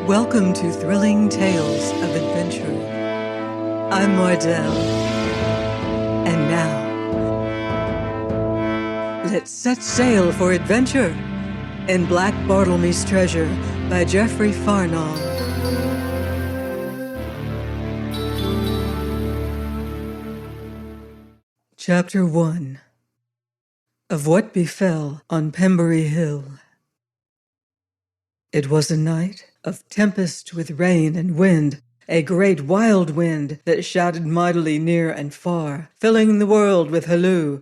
Welcome to Thrilling Tales of Adventure. I'm Mardell, and now, let's set sail for adventure in Black Bartlemy's Treasure by Geoffrey Farnall. Chapter 1 of What Befell on Pembury Hill. It was a night of tempest with rain and wind, a great wild wind that shouted mightily near and far, filling the world with halloo,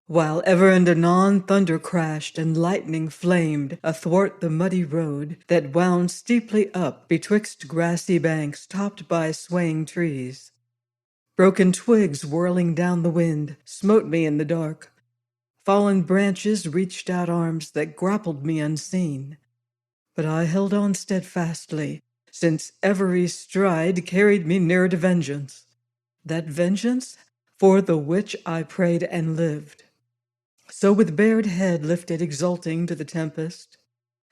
while ever and anon thunder crashed and lightning flamed athwart the muddy road that wound steeply up betwixt grassy banks topped by swaying trees. Broken twigs whirling down the wind smote me in the dark. Fallen branches reached out arms that grappled me unseen. But I held on steadfastly, since every stride carried me nearer to vengeance, that vengeance for the which I prayed and lived. So with bared head lifted exulting to the tempest,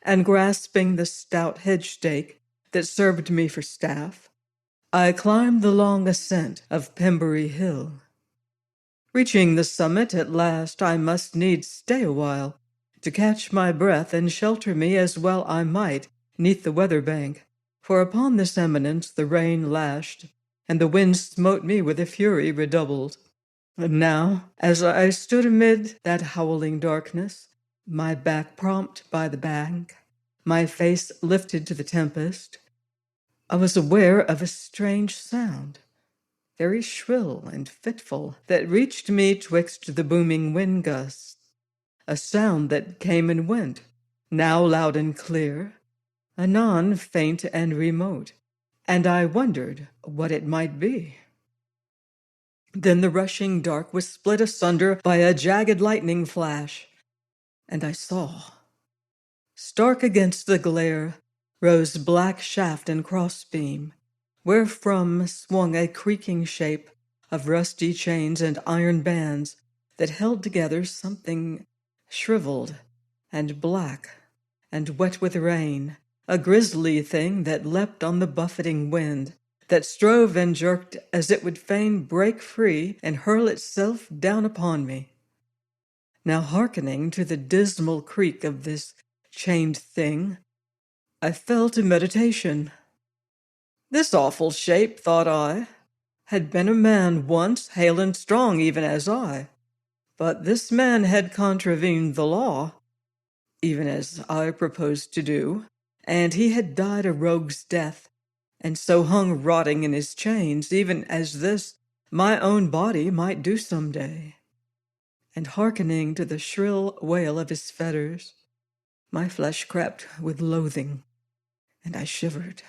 and grasping the stout hedge stake that served me for staff, I climbed the long ascent of Pembury Hill. Reaching the summit at last, I must needs stay a while, to catch my breath and shelter me as well I might neath the weather bank, for upon this eminence the rain lashed, and the wind smote me with a fury redoubled. And now, as I stood amid that howling darkness, my back prompt by the bank, my face lifted to the tempest, I was aware of a strange sound, very shrill and fitful, that reached me twixt the booming wind gusts. A sound that came and went, now loud and clear, anon faint and remote, and I wondered what it might be. Then the rushing dark was split asunder by a jagged lightning flash, and I saw. Stark against the glare rose black shaft and crossbeam, wherefrom swung a creaking shape of rusty chains and iron bands that held together something shriveled and black and wet with rain, a grisly thing that leapt on the buffeting wind, that strove and jerked as it would fain break free and hurl itself down upon me. Now hearkening to the dismal creak of this chained thing, I fell to meditation. This awful shape, thought I, had been a man once, hale and strong even as I. But this man had contravened the law, even as I proposed to do, and he had died a rogue's death, and so hung rotting in his chains, even as this, my own body, might do some day. And hearkening to the shrill wail of his fetters, my flesh crept with loathing, and I shivered.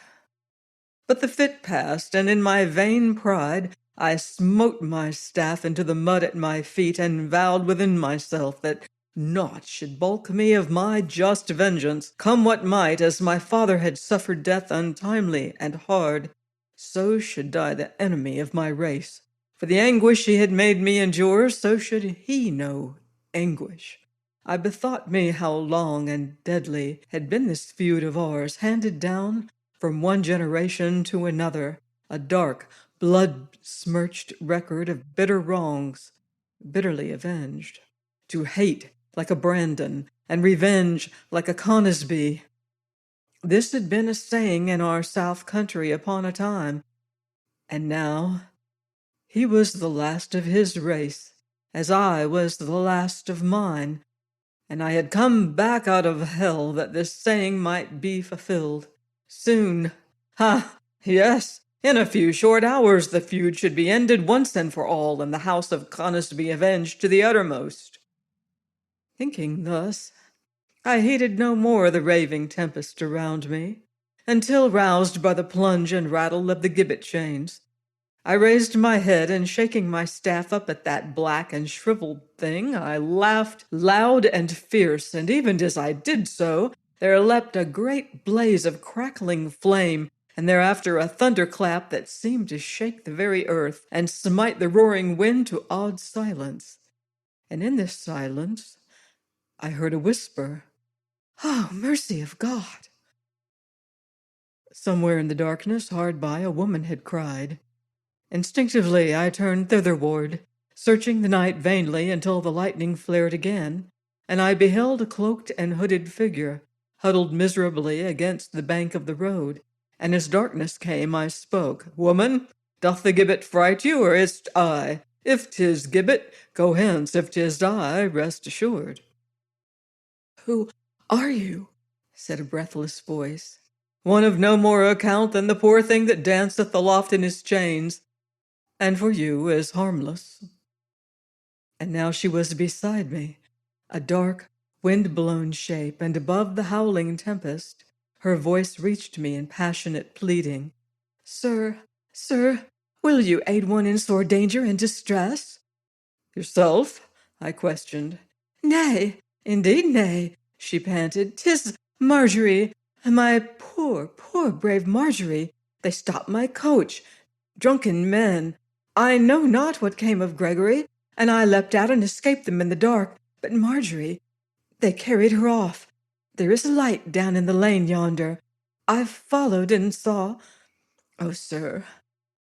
But the fit passed, and in my vain pride I smote my staff into the mud at my feet, and vowed within myself that naught should balk me of my just vengeance, come what might. As my father had suffered death untimely and hard, so should die the enemy of my race. For the anguish he had made me endure, so should he know anguish. I bethought me how long and deadly had been this feud of ours, handed down from one generation to another, a dark, blood-smirched record of bitter wrongs, bitterly avenged. To hate like a Brandon, and revenge like a Conisbee. This had been a saying in our south country upon a time, and now he was the last of his race, as I was the last of mine, and I had come back out of hell that this saying might be fulfilled. Soon, yes, in a few short hours the feud should be ended once and for all, and the house of Conisbee avenged to the uttermost. Thinking thus, I heeded no more the raving tempest around me, until roused by the plunge and rattle of the gibbet chains, I raised my head, and shaking my staff up at that black and shriveled thing, I laughed loud and fierce, and even as I did so, there leapt a great blaze of crackling flame, and thereafter a thunderclap that seemed to shake the very earth, and smite the roaring wind to awed silence. And in this silence I heard a whisper, "Oh, mercy of God!" Somewhere in the darkness hard by a woman had cried. Instinctively I turned thitherward, searching the night vainly until the lightning flared again, and I beheld a cloaked and hooded figure, huddled miserably against the bank of the road, and as darkness came I spoke. "Woman, doth the gibbet fright you, or is't I? If 'tis gibbet, go hence; if 'tis I, rest assured." "Who are you?" said a breathless voice. "One of no more account than the poor thing that danceth aloft in his chains, and for you is harmless." And now she was beside me, a dark, wind-blown shape, and above the howling tempest, her voice reached me in passionate pleading. "Sir, sir, will you aid one in sore danger and distress?" "Yourself?" I questioned. "Nay, indeed nay," she panted. "'Tis Marjorie, my poor, poor brave Marjorie. They stopped my coach. Drunken men. I know not what came of Gregory, and I leapt out and escaped them in the dark. But Marjorie, they carried her off. There is a light down in the lane yonder. I followed and saw. Oh, sir,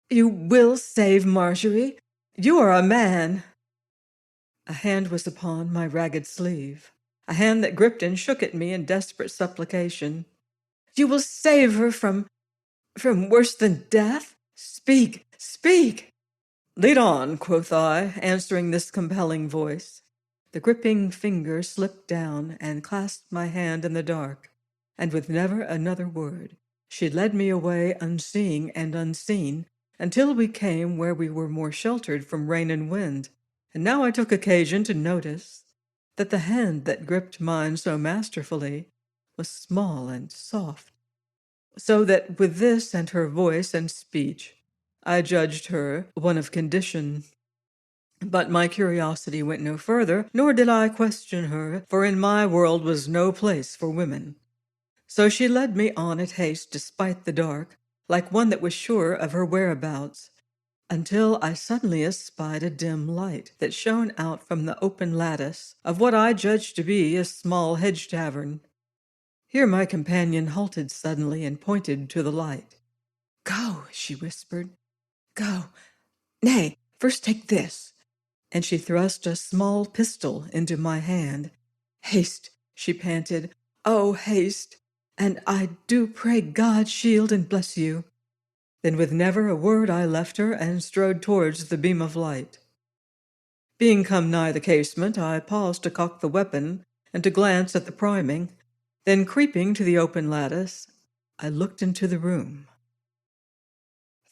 you will save Marjorie? You are a man." A hand was upon my ragged sleeve, a hand that gripped and shook at me in desperate supplication. "You will save her from worse than death? Speak, speak!" "Lead on," quoth I, answering this compelling voice. The gripping finger slipped down and clasped my hand in the dark, and with never another word, she led me away unseeing and unseen until we came where we were more sheltered from rain and wind. And now I took occasion to notice that the hand that gripped mine so masterfully was small and soft, so that with this and her voice and speech, I judged her one of condition. But my curiosity went no further, nor did I question her, for in my world was no place for women. So she led me on at haste despite the dark, like one that was sure of her whereabouts, until I suddenly espied a dim light that shone out from the open lattice of what I judged to be a small hedge tavern. Here my companion halted suddenly and pointed to the light. "Go," she whispered. "Go. Nay, first take this." And she thrust a small pistol into my hand. "Haste," she panted. "Oh, haste, and I do pray God shield and bless you." Then with never a word I left her and strode towards the beam of light. Being come nigh the casement, I paused to cock the weapon and to glance at the priming. Then creeping to the open lattice, I looked into the room.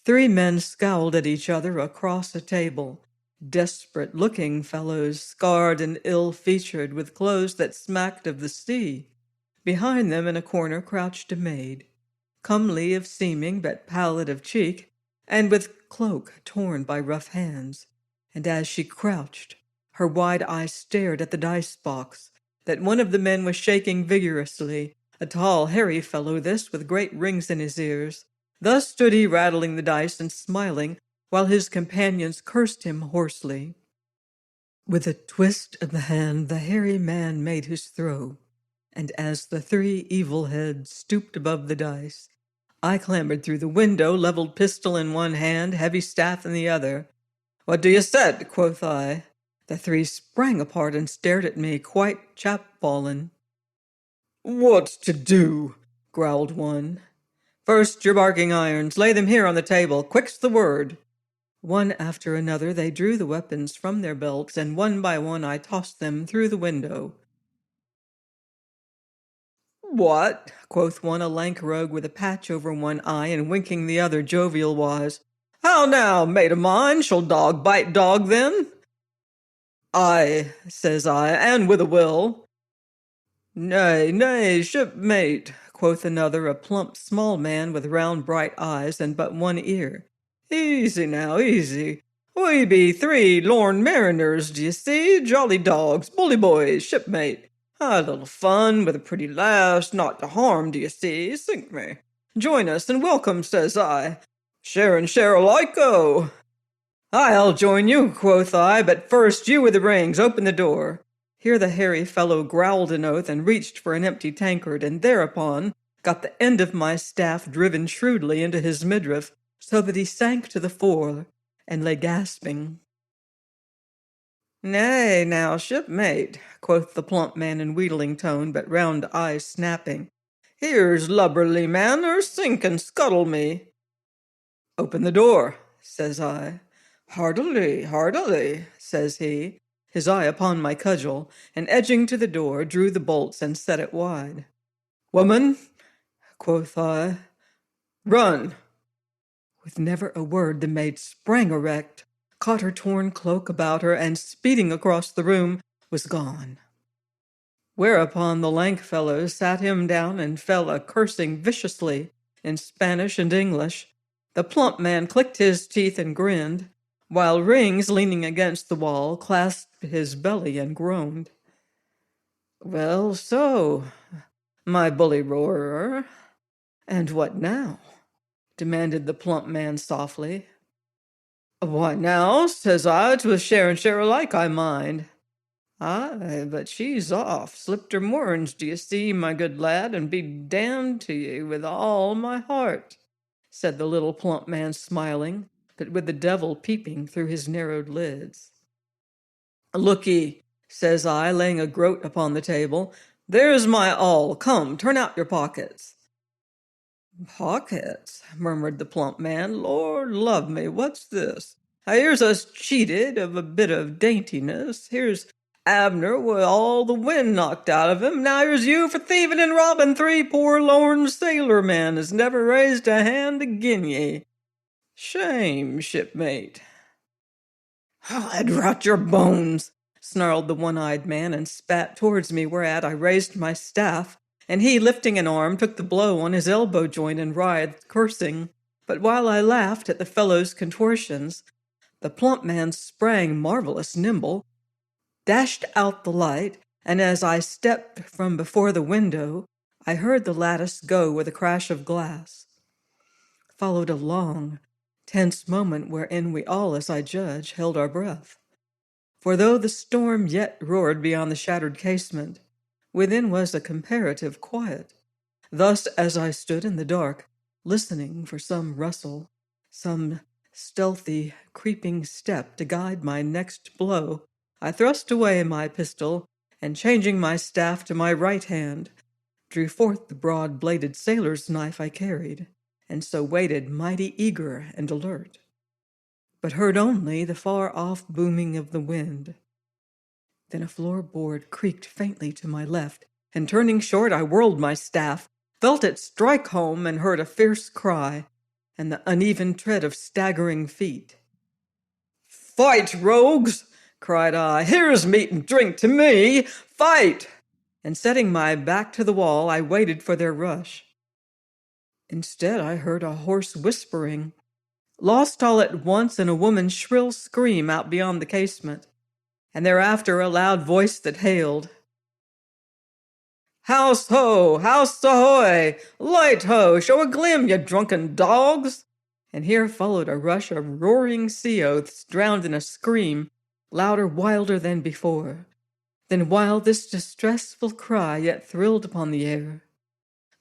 3 men scowled at each other across a table, desperate-looking fellows, scarred and ill-featured, with clothes that smacked of the sea. Behind them in a corner crouched a maid, comely of seeming but pallid of cheek, and with cloak torn by rough hands. And as she crouched, her wide eyes stared at the dice-box that one of the men was shaking vigorously, a tall, hairy fellow this, with great rings in his ears. Thus stood he rattling the dice and smiling, while his companions cursed him hoarsely. With a twist of the hand the hairy man made his throw, and as the 3 evil heads stooped above the dice, I clambered through the window, leveled pistol in one hand, heavy staff in the other. "What do you set?" quoth I. The 3 sprang apart and stared at me, quite chapfallen. "What to do?" growled one. "First your barking irons, lay them here on the table, quick's the word." One after another they drew the weapons from their belts, and one by one I tossed them through the window. "What?" quoth one, a lank rogue with a patch over one eye and winking the other jovial-wise. "How now, mate of mine, shall dog bite dog then?" "Aye," says I, "and with a will." "Nay, nay, shipmate," quoth another, a plump small man with round bright eyes and but one ear. "Easy now, easy. We be 3 lorn mariners, d'ye see, jolly dogs, bully boys, shipmate. A little fun with a pretty lass, not to harm, d'ye see, sink me. Join us and welcome, says I. Share and share alike-o." "I'll join you," quoth I, "but first you with the rings, open the door." Here the hairy fellow growled an oath and reached for an empty tankard, and thereupon got the end of my staff driven shrewdly into his midriff, so that he sank to the floor and lay gasping. "Nay, now, shipmate," quoth the plump man in wheedling tone, but round eyes snapping, "here's lubberly man, or sink and scuttle me." "Open the door," says I. "Heartily, heartily," says he, his eye upon my cudgel, and edging to the door, drew the bolts and set it wide. "Woman," quoth I, "run." With never a word the maid sprang erect, caught her torn cloak about her, and speeding across the room, was gone. Whereupon the lank fellow sat him down and fell a-cursing viciously in Spanish and English. The plump man clicked his teeth and grinned, while Rings, leaning against the wall, clasped his belly and groaned. "Well, so, my bully roarer, and what now?" demanded the plump man softly. "Why now," says I, "'twas share and share alike, I mind." "Aye, but she's off, slipped her moorings, d'ye see, my good lad, and be damned to ye with all my heart," said the little plump man, smiling, but with the devil peeping through his narrowed lids. "Look'ee," says I, laying a groat upon the table, "there's my all. Come, turn out your pockets." "Pockets," murmured the plump man. "Lord love me, what's this? Here's us cheated of a bit of daintiness. Here's Abner with all the wind knocked out of him. Now here's you for thieving and robbing three poor lorn sailor men as never raised a hand agin ye. Shame, shipmate." "I'd rot your bones," snarled the one-eyed man, and spat towards me, whereat I raised my staff, and he, lifting an arm, took the blow on his elbow joint and writhed, cursing. But while I laughed at the fellow's contortions, the plump man sprang marvelous nimble, dashed out the light, and as I stepped from before the window, I heard the lattice go with a crash of glass. Followed a long, tense moment wherein we all, as I judge, held our breath. For though the storm yet roared beyond the shattered casement, within was a comparative quiet. Thus, as I stood in the dark, listening for some rustle, some stealthy, creeping step to guide my next blow, I thrust away my pistol, and changing my staff to my right hand, drew forth the broad-bladed sailor's knife I carried, and so waited mighty eager and alert, but heard only the far-off booming of the wind. Then a floorboard creaked faintly to my left, and turning short, I whirled my staff, felt it strike home, and heard a fierce cry, and the uneven tread of staggering feet. "Fight, rogues!" cried I. "Here's meat and drink to me! Fight!" And setting my back to the wall, I waited for their rush. Instead, I heard a hoarse whispering, lost all at once in a woman's shrill scream out beyond the casement, and thereafter a loud voice that hailed, "House ho! House ahoy! Light ho! Show a glim, you drunken dogs!" And here followed a rush of roaring sea oaths drowned in a scream, louder, wilder than before. Then while this distressful cry yet thrilled upon the air,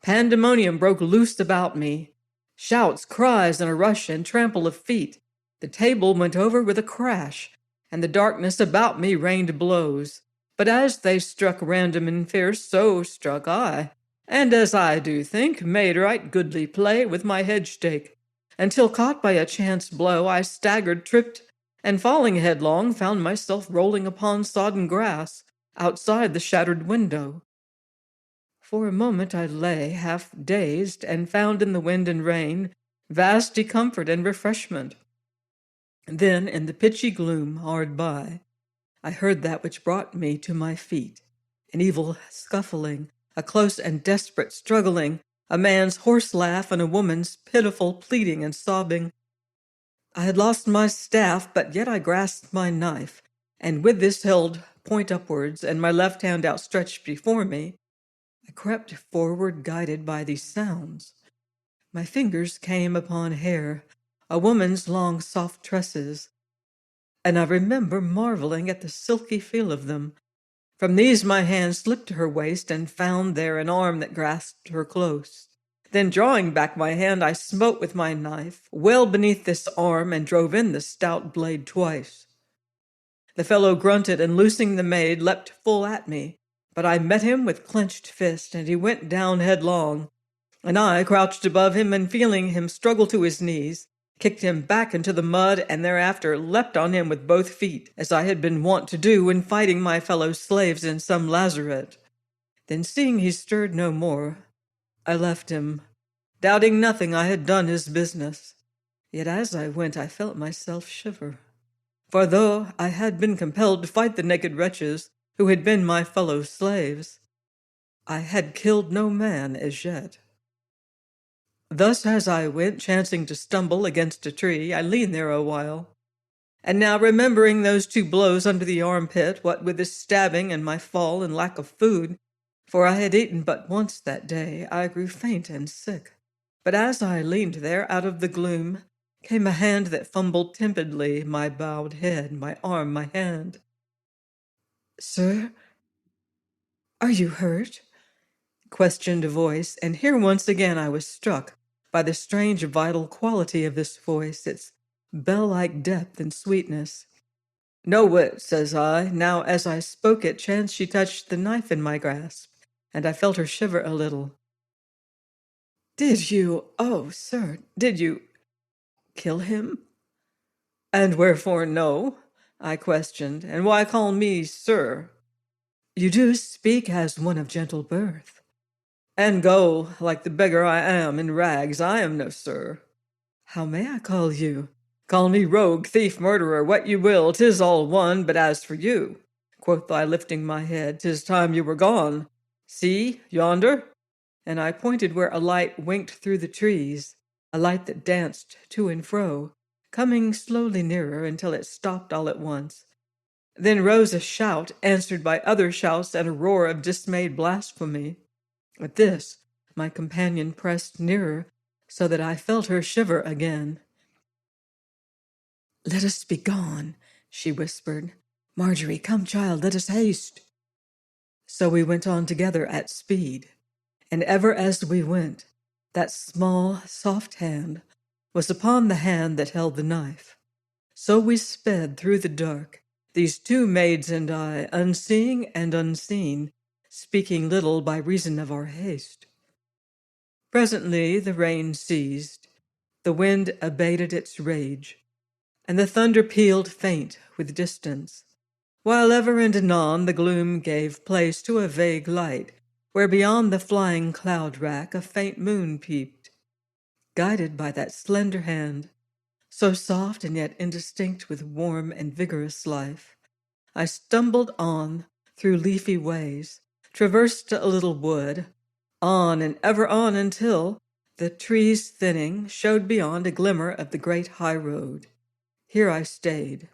pandemonium broke loose about me. Shouts, cries, and a rush and trample of feet. The table went over with a crash, and the darkness about me rained blows. But as they struck random and fierce, so struck I, and as I do think, made right goodly play with my hedge-stake, until caught by a chance blow, I staggered, tripped, and falling headlong, found myself rolling upon sodden grass outside the shattered window. For a moment I lay, half dazed, and found in the wind and rain vast discomfort and refreshment. Then, in the pitchy gloom hard by, I heard that which brought me to my feet, an evil scuffling, a close and desperate struggling, a man's hoarse laugh, and a woman's pitiful pleading and sobbing. I had lost my staff, but yet I grasped my knife, and with this held point upwards, and my left hand outstretched before me, I crept forward, guided by these sounds. My fingers came upon hair, a woman's long soft tresses, and I remember marveling at the silky feel of them. From these my hand slipped to her waist, and found there an arm that grasped her close. Then drawing back my hand, I smote with my knife well beneath this arm and drove in the stout blade twice. The fellow grunted and, loosing the maid, leapt full at me, but I met him with clenched fist, and he went down headlong, and I crouched above him, and feeling him struggle to his knees, kicked him back into the mud, and thereafter leapt on him with both feet, as I had been wont to do when fighting my fellow slaves in some lazaret. Then, seeing he stirred no more, I left him, doubting nothing I had done his business. Yet as I went I felt myself shiver. For though I had been compelled to fight the naked wretches who had been my fellow slaves, I had killed no man as yet. Thus as I went, chancing to stumble against a tree, I leaned there a while. And now remembering those 2 blows under the armpit, what with this stabbing and my fall and lack of food, for I had eaten but once that day, I grew faint and sick. But as I leaned there, out of the gloom came a hand that fumbled timidly my bowed head, my arm, my hand. "Sir, are you hurt?" questioned a voice, and here once again I was struck by the strange vital quality of this voice, its bell-like depth and sweetness. "No whit," says I. Now as I spoke it chanced she touched the knife in my grasp, and I felt her shiver a little. "Oh, sir, did you kill him?" "And wherefore no?" I questioned, "and why call me sir?" "You do speak as one of gentle birth." "And go, like the beggar I am, in rags. I am no sir." "How may I call you?" "Call me rogue, thief, murderer, what you will, 'tis all one. But as for you," quoth I, lifting my head, "'tis time you were gone. See, yonder," and I pointed where a light winked through the trees, a light that danced to and fro, coming slowly nearer until it stopped all at once. Then rose a shout, answered by other shouts and a roar of dismayed blasphemy. At this, my companion pressed nearer, so that I felt her shiver again. "Let us be gone," she whispered. "Marjorie, come, child, let us haste." So we went on together at speed, and ever as we went, that small, soft hand was upon the hand that held the knife. So we sped through the dark, these 2 maids and I, unseeing and unseen, speaking little by reason of our haste. Presently the rain ceased, the wind abated its rage, and the thunder pealed faint with distance, while ever and anon the gloom gave place to a vague light, where beyond the flying cloud-rack a faint moon peeped. Guided by that slender hand, so soft and yet indistinct with warm and vigorous life, I stumbled on through leafy ways, traversed a little wood, on and ever on until, the trees thinning, showed beyond a glimmer of the great high road. Here I stayed.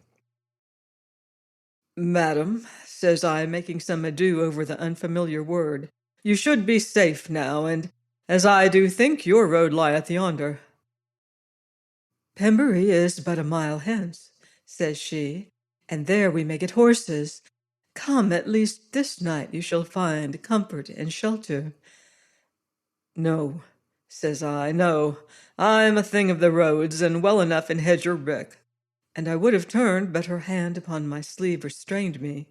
"Madam," says I, making some ado over the unfamiliar word, "you should be safe now, and, as I do think, your road lieth yonder." "Pembury is but a mile hence," says she, "and there we may get horses. Come, at least this night you shall find comfort and shelter." "No," says I, "no. I'm a thing of the roads, and well enough in hedge or rick." And I would have turned, but her hand upon my sleeve restrained me.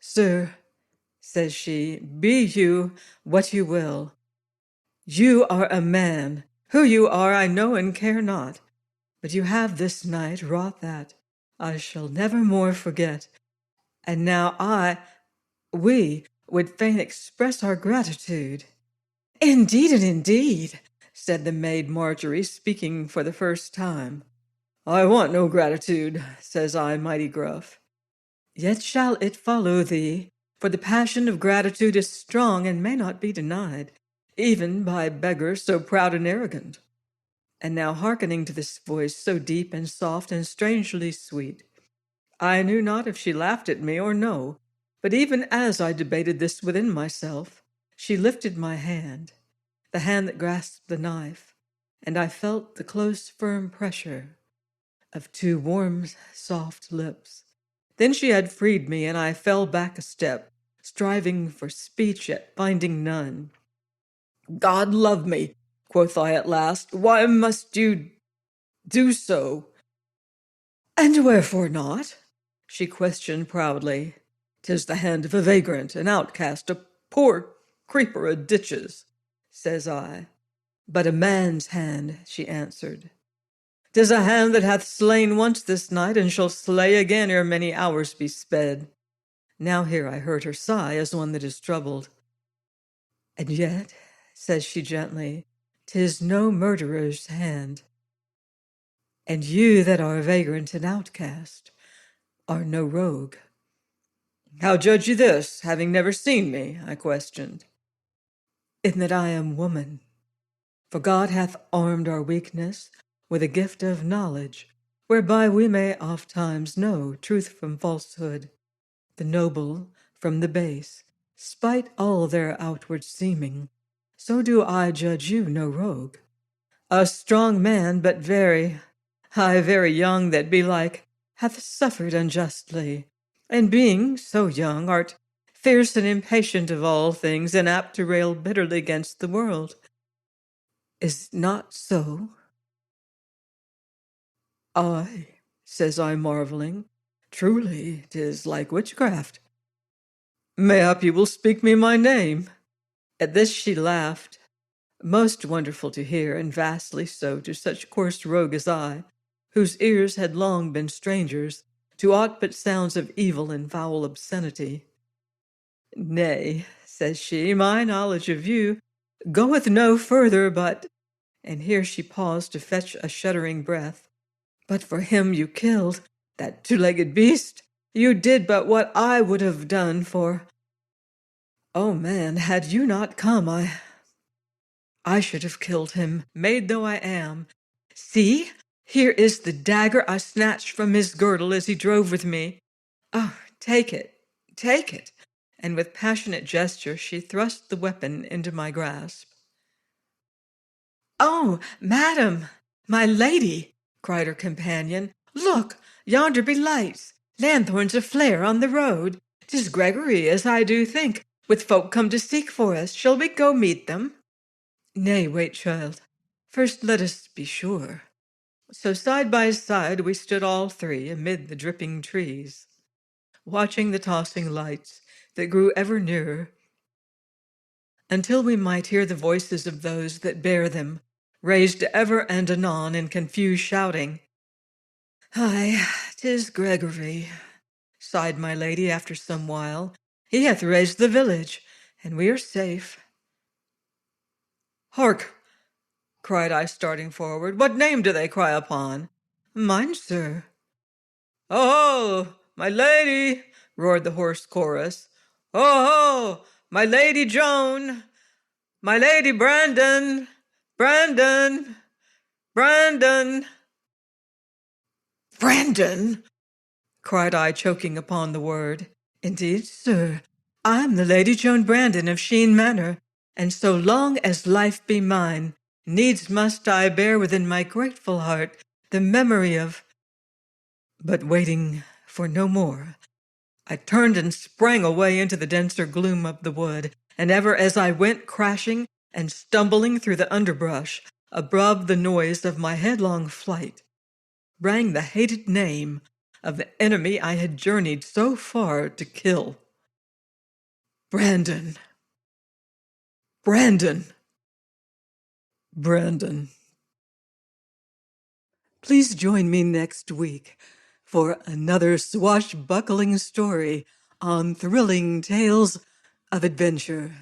"Sir," says she, "be you what you will. You are a man. Who you are I know and care not. But you have this night wrought that I shall never more forget. And now we would fain express our gratitude." "Indeed and indeed," said the maid Marjorie, speaking for the first time. "I want no gratitude," says I, mighty gruff. "Yet shall it follow thee, for the passion of gratitude is strong and may not be denied, even by beggars so proud and arrogant." And now hearkening to this voice so deep and soft and strangely sweet, I knew not if she laughed at me or no, but even as I debated this within myself, she lifted my hand, the hand that grasped the knife, and I felt the close, firm pressure of 2 warm, soft lips. Then she had freed me, and I fell back a step, striving for speech, yet finding none. God love me, quoth I at last, why must you do so? And wherefore not? She questioned proudly. 'Tis the hand of a vagrant, an outcast, a poor creeper o' ditches, says I. But a man's hand, she answered. 'Tis a hand that hath slain once this night, and shall slay again ere many hours be sped. Now here I heard her sigh as one that is troubled. And yet, says she gently, 'tis no murderer's hand. And you that are a vagrant and outcast are no rogue. How judge you this, having never seen me? I questioned. In that I am woman. For God hath armed our weakness with a gift of knowledge, whereby we may oft times know truth from falsehood, the noble from the base, spite all their outward seeming. So do I judge you no rogue. A strong man, but very young, that belike hath suffered unjustly, and being so young art fierce and impatient of all things, and apt to rail bitterly against the world. Is not so? Aye, says I, marveling, truly 'tis like witchcraft. Mayhap you will speak me my name. At this she laughed, most wonderful to hear, and vastly so to such coarse rogue as I, whose ears had long been strangers to aught but sounds of evil and foul obscenity. Nay, says she, my knowledge of you goeth no further, but, and here she paused to fetch a shuddering breath, but for him you killed, that two-legged beast, you did but what I would have done for. Oh, man, had you not come, I should have killed him, maid though I am. See, here is the dagger I snatched from his girdle as he drove with me. Oh, take it, take it. And with passionate gesture she thrust the weapon into my grasp. Oh, madam, my lady, cried her companion, look, yonder be lights, lanthorns aflare on the road. 'Tis Gregory, as I do think, with folk come to seek for us. Shall we go meet them? Nay, wait, child. First let us be sure. So side by side we stood all three amid the dripping trees, watching the tossing lights that grew ever nearer, until we might hear the voices of those that bear them, raised ever and anon in confused shouting. Aye, 'tis Gregory, sighed my lady after some while. He hath raised the village, and we are safe. Hark! Cried I, starting forward. What name do they cry upon? Mine, sir. Oh, my lady, roared the hoarse chorus. Oh, my lady Joan, my lady Brandon, Brandon, Brandon. Brandon, cried I, choking upon the word. Indeed, sir, I am the Lady Joan Brandon of Sheen Manor, and so long as life be mine, needs must I bear within my grateful heart the memory of— But waiting for no more, I turned and sprang away into the denser gloom of the wood, and ever as I went crashing and stumbling through the underbrush, above the noise of my headlong flight, rang the hated name of the enemy I had journeyed so far to kill. Brandon. Brandon. Brandon. Please join me next week for another swashbuckling story on Thrilling Tales of Adventure.